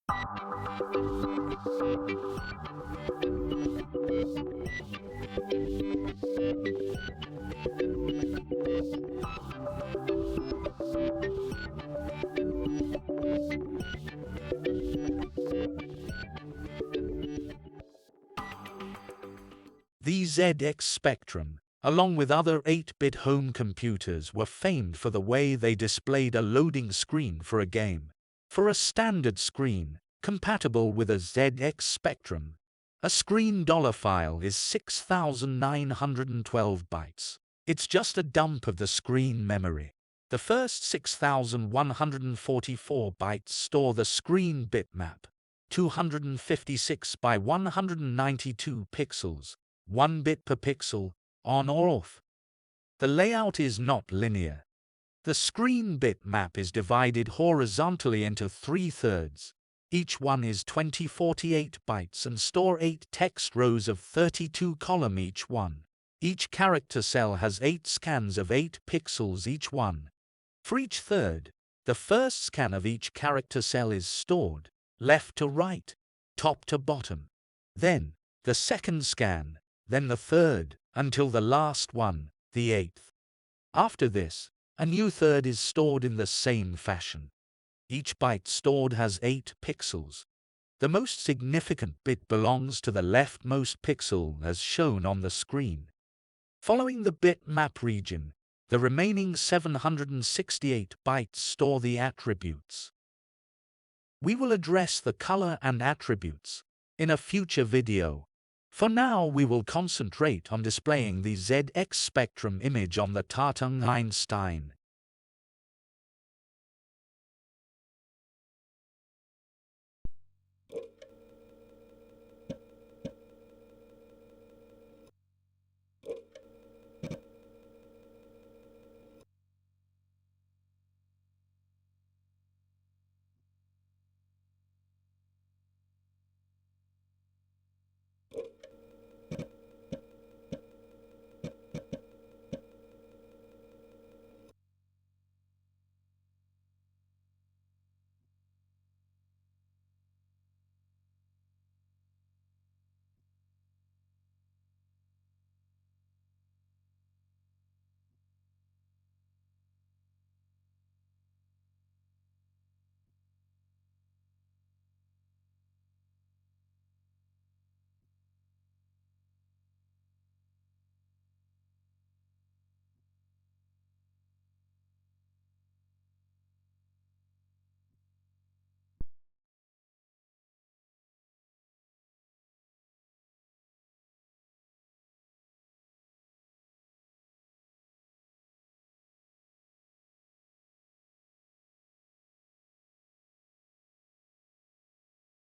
The ZX Spectrum, along with other 8-bit home computers, were famed for the way they displayed a loading screen for a game. For a standard screen, compatible with a ZX Spectrum, a screen dollar file is 6,912 bytes. It's just a dump of the screen memory. The first 6,144 bytes store the screen bitmap, 256 by 192 pixels, 1 bit per pixel, on or off. The layout is not linear. The screen bitmap is divided horizontally into 3 thirds. Each one is 2048 bytes and store 8 text rows of 32 column each one. Each character cell has 8 scans of 8 pixels each one. For each third, the first scan of each character cell is stored, left to right, top to bottom. Then, the second scan, then the third, until the last one, the 8th. After this, a new third is stored in the same fashion. Each byte stored has 8 pixels. The most significant bit belongs to the leftmost pixel as shown on the screen. Following the bitmap region, the remaining 768 bytes store the attributes. We will address the color and attributes in a future video. For now, we will concentrate on displaying the ZX Spectrum image on the Tatung Einstein.